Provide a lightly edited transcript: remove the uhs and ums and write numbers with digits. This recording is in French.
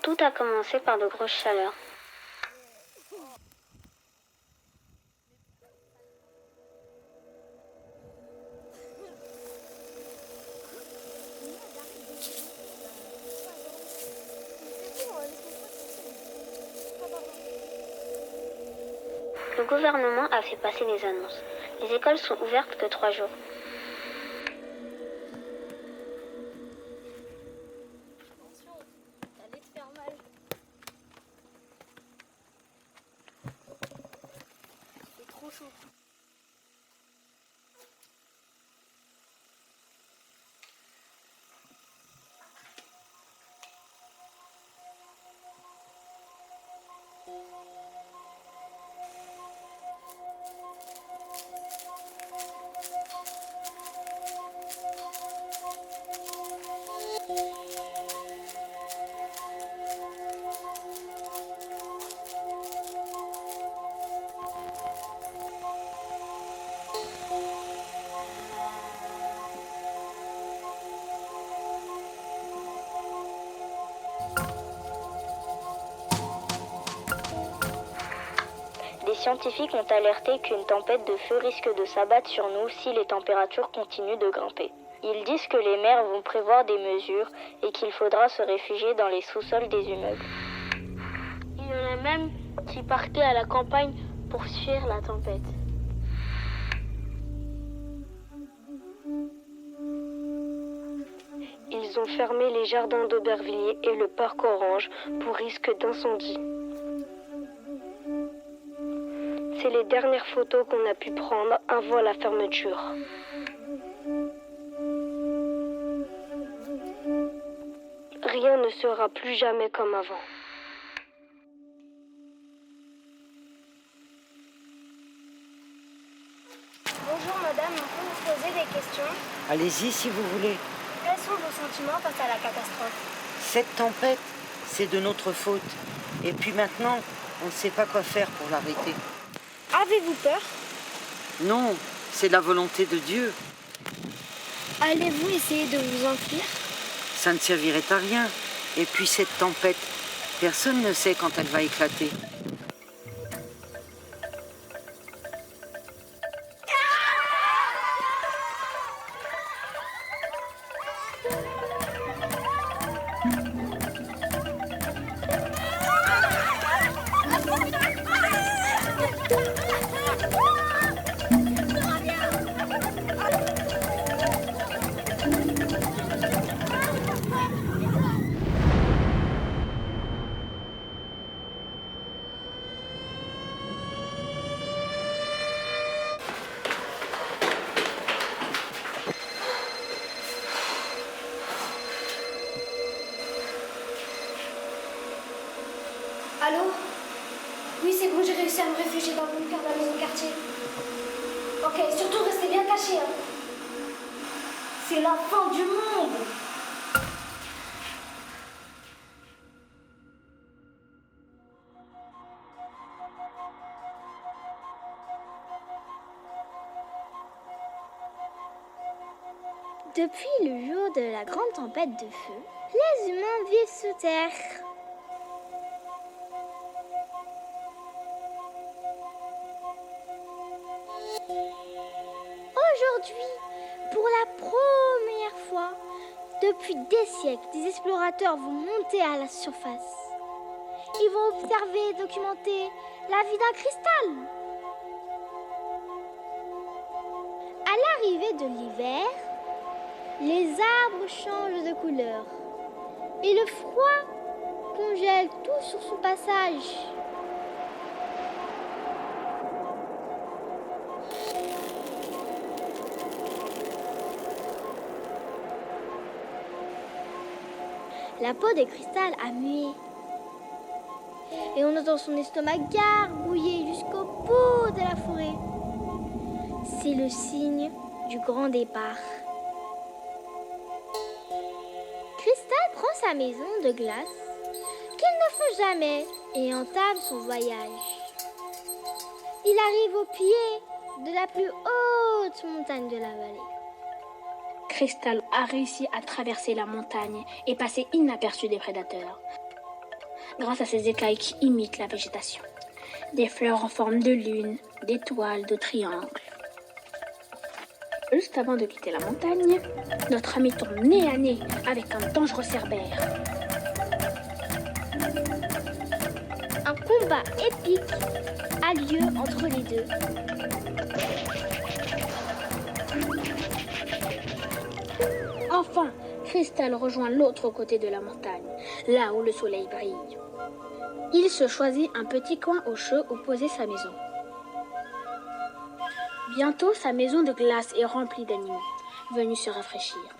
Tout a commencé par de grosses chaleurs. Le gouvernement a fait passer des annonces. Les écoles sont ouvertes que 3 jours. Attention, t'allais te faire mal. C'est trop chaud. Des scientifiques ont alerté qu'une tempête de feu risque de s'abattre sur nous si les températures continuent de grimper. Ils disent que les maires vont prévoir des mesures et qu'il faudra se réfugier dans les sous-sols des immeubles. Il y en a même qui partaient à la campagne pour fuir la tempête. Ils ont fermé les jardins d'Aubervilliers et le parc Orange pour risque d'incendie. C'est les dernières photos qu'on a pu prendre avant la fermeture. Rien ne sera plus jamais comme avant. Bonjour madame, on peut vous poser des questions? Allez-y si vous voulez. Quels sont vos sentiments face à la catastrophe? Cette tempête, c'est de notre faute. Et puis maintenant, on ne sait pas quoi faire pour l'arrêter. Avez-vous peur? Non, c'est la volonté de Dieu. Allez-vous essayer de vous enfuir? Ça ne servirait à rien. Et puis cette tempête, personne ne sait quand elle va éclater. Allô? Oui, c'est bon, j'ai réussi à me réfugier dans le bunker de la maison quartier. Ok, surtout restez bien cachés. Hein. C'est la fin du monde. Depuis le jour de la grande tempête de feu, les humains vivent sous terre. Aujourd'hui, pour la première fois, depuis des siècles, des explorateurs vont monter à la surface. Ils vont observer et documenter la vie d'un cristal. À l'arrivée de l'hiver, les arbres changent de couleur et le froid congèle tout sur son passage. La peau des cristals a mué et on entend son estomac gargouiller jusqu'au bout de la forêt. C'est le signe du grand départ. Cristal prend sa maison de glace qu'il ne fond jamais et entame son voyage. Il arrive au pied de la plus haute montagne de la vallée. Cristal a réussi à traverser la montagne et passer inaperçu des prédateurs. grâce à ses écailles qui imitent la végétation. Des fleurs en forme de lune, d'étoiles, de triangles. Juste avant de quitter la montagne, notre ami tombe nez à nez avec un dangereux cerbère. Un combat épique a lieu entre les deux. Enfin, Cristal rejoint l'autre côté de la montagne, là où le soleil brille. Il se choisit un petit coin au chaud où poser sa maison. Bientôt, sa maison de glace est remplie d'animaux, venus se rafraîchir.